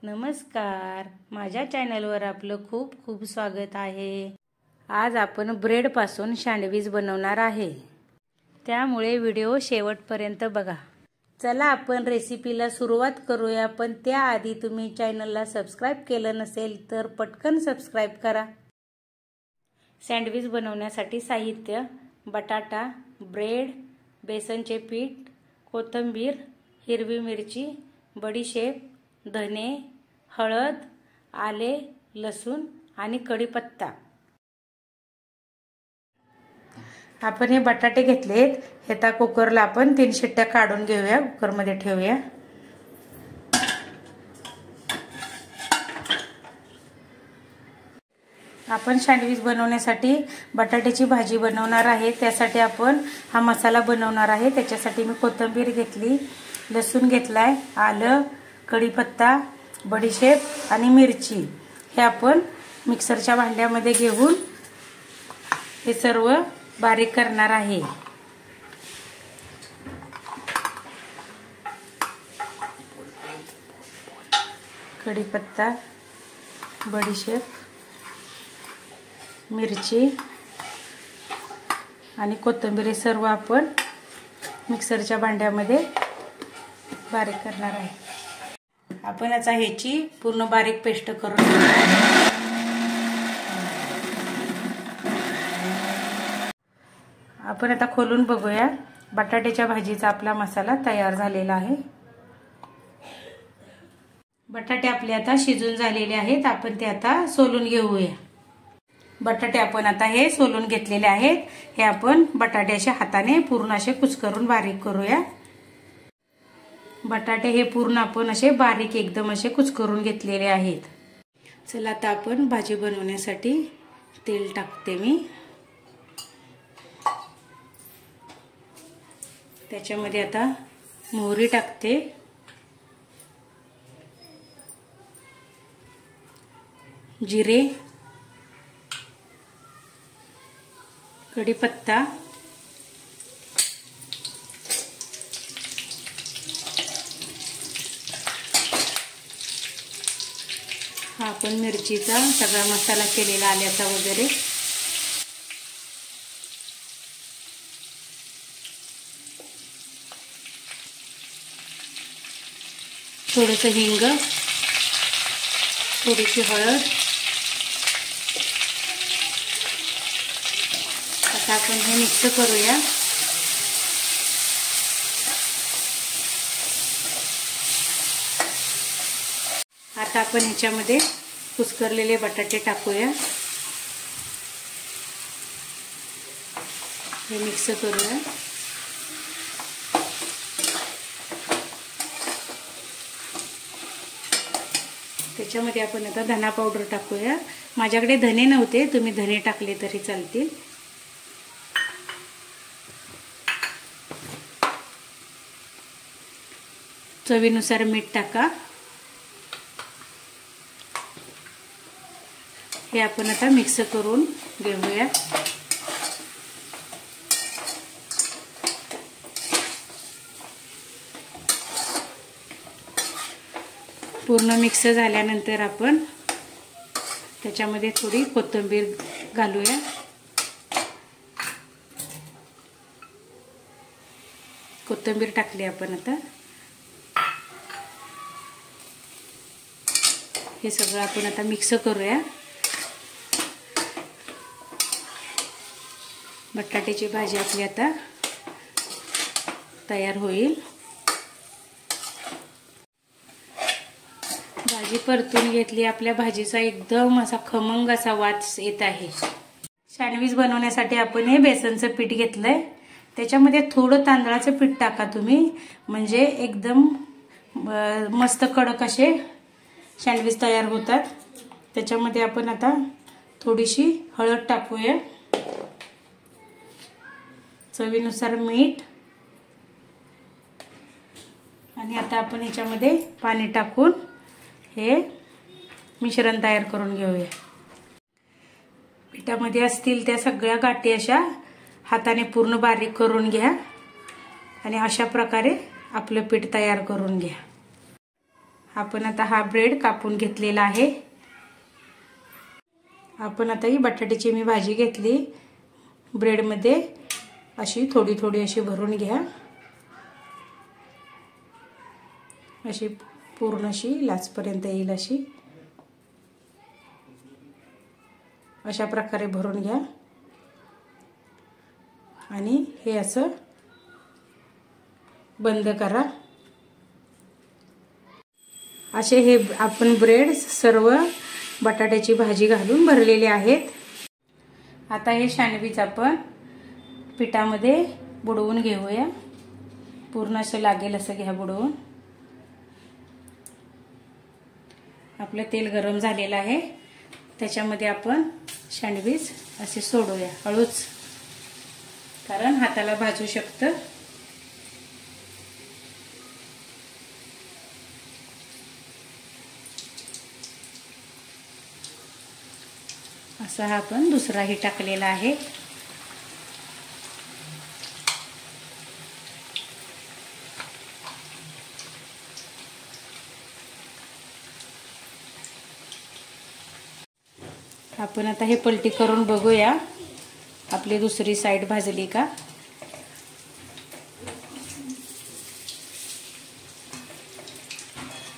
नमस्कार, माझ्या चॅनलवर आपलं खूप खूप स्वागत आहे। आज आपण ब्रेड पासून सँडविच बनवणार आहे, त्यामुळे व्हिडिओ शेवटपर्यंत बघा। चला आपण रेसिपीला सुरुवात करूया, पण त्याआधी तुम्ही चॅनलला सबस्क्राइब केलं नसेल तर पटकन सबस्क्राइब करा। सँडविच बनवण्यासाठी साहित्य: बटाटा, ब्रेड, बेसनचे पीठ, कोथिंबीर, हिरवी मिरची, बडीशेप, धने, हळद, आले, लसूण आणि कढीपत्ता। आपण हे बटाटे घेतलेत, हे आता कुकरला आपण 3 शिट्ट्या काढून घेऊया, कुकरमध्ये ठेवूया। आपण सँडविच बनवण्यासाठी बटाट्याची भाजी बनवणार आहे, त्यासाठी आपण हा मसाला बनवणार आहे। त्याच्यासाठी मी कोथिंबीर घेतली, लसूण घेतलाय, आलं, कढीपत्ता, बडीशेप आणि मिरची हे आपण मिक्सरच्या भांड्यामध्ये घेऊन हे सर्व बारीक करणार आहे। कढीपत्ता, बडीशेप, मिरची आणि कोथिंबीर हे सर्व आपण मिक्सरच्या भांड्यामध्ये बारीक करणार आहे। आपण आता ह्याची पूर्ण बारीक पेस्ट करून घेऊया। आपण आता खोलून बघूया, बटाट्याच्या भाजीचा आपला मसाला तयार झालेला आहे। बटाटे आपले आता शिजून झालेले आहेत, आपण ते आता सोलून घेऊया। बटाटे आपण आता हे सोलून घेतलेले आहेत, हे आपण बटाट्याच्या हाताने पूर्ण असे कुस्करून बारीक करूया। बटाटे हे पूर्ण आपण असे बारीक एकदम असे कुस्करून घेतलेले आहेत। चला आता आपण भाजी बनवण्यासाठी तेल टाकते मी। त्याच्यामध्ये आता मोहरी टाकते, जिरे, कढीपत्ता, हा आपण मिरचीचा सगळा मसाला केलेला आल्याचा वगैरे, थोडंसं हिंग, थोडीशी हळद। आता आपण हे मिक्स करूया। आता आपण ह्याच्यामध्ये कुस्करलेले बटाटे टाकूया, हे मिक्स करूया। त्याच्यामध्ये आपण आता धना पावडर टाकूया। माझ्याकडे धने नव्हते, तुम्ही धने टाकले तरी चालतील। चवीनुसार मीठ टाका। हे आपण आता मिक्स करून घेऊया। पूर्ण मिक्स झाल्यानंतर आपण त्याच्यामध्ये थोडी कोथिंबीर घालूया। कोथिंबीर टाकली आपण आता। हे सगळं आपण आता मिक्स करूया। बटाट्याची भाजी आपली आता तयार होईल। भाजी परतून घेतली, आपल्या भाजीचा एकदम असा खमंग असा वास येत आहे। सँडविच बनवण्यासाठी आपण हे बेसनचं पीठ घेतलंय, त्याच्यामध्ये थोडं तांदळाचं पीठ टाका तुम्ही, म्हणजे एकदम मस्त कडक असे सँडविच तयार होतात। त्याच्यामध्ये आपण आता थोडीशी हळद टाकूया, चवीनुसार मीठ, आणि आता आपण ह्याच्यामध्ये पाणी टाकून हे मिश्रण तयार करून घेऊया। पिठामध्ये असतील त्या सगळ्या गाठी अशा हाताने पूर्ण बारीक करून घ्या आणि अशा प्रकारे आपलं पीठ तयार करून घ्या। आपण आता हा ब्रेड कापून घेतलेला आहे। आपण आता ही बटाट्याची मी भाजी घेतली, ब्रेड मध्ये अशी थोडी थोडी अशी भरून घ्या, अशी पूर्ण अशी लाचपर्यंत येईल अशी, अशा प्रकारे भरून घ्या आणि हे असं बंद करा। असे हे आपण ब्रेड सर्व बटाट्याची भाजी घालून भरलेले आहेत। आता हे सँडविच आपण पिठामध्ये बुडवून घेऊया, पूर्ण असं लागेल असं घ्या बुडवून। आपलं तेल गरम झालेलं आहे, त्याच्यामध्ये आपण सँडविच असे सोडूया हळूच, कारण हाताला भाजू शकतं। असा हा आपण दुसराही टाकलेला आहे। आपण आता हे पलटी करून बघूया आपली दुसरी साइड भाजली का।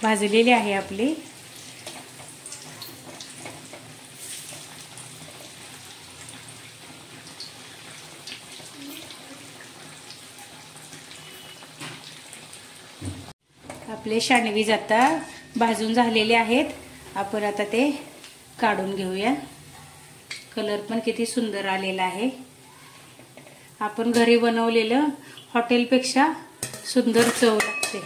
भाजलेली आहे आपली। आपले सँडविच आता भाजून झालेले आहेत। आपण आता ते काढून घेऊया। कलर पण किती सुंदर आलेला आहे। आपण घरी बनवलेलं हॉटेलपेक्षा सुंदर चव लागते।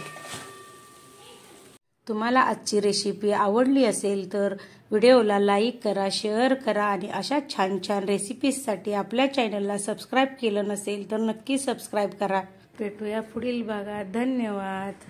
तुम्हाला आजची रेसिपी आवडली असेल तर व्हिडिओला लाईक करा, शेअर करा आणि अशा छान छान रेसिपीजसाठी आपल्या चॅनलला सबस्क्राईब केलं नसेल तर नक्की सबस्क्राईब करा। भेटूया पुढील भागात। धन्यवाद।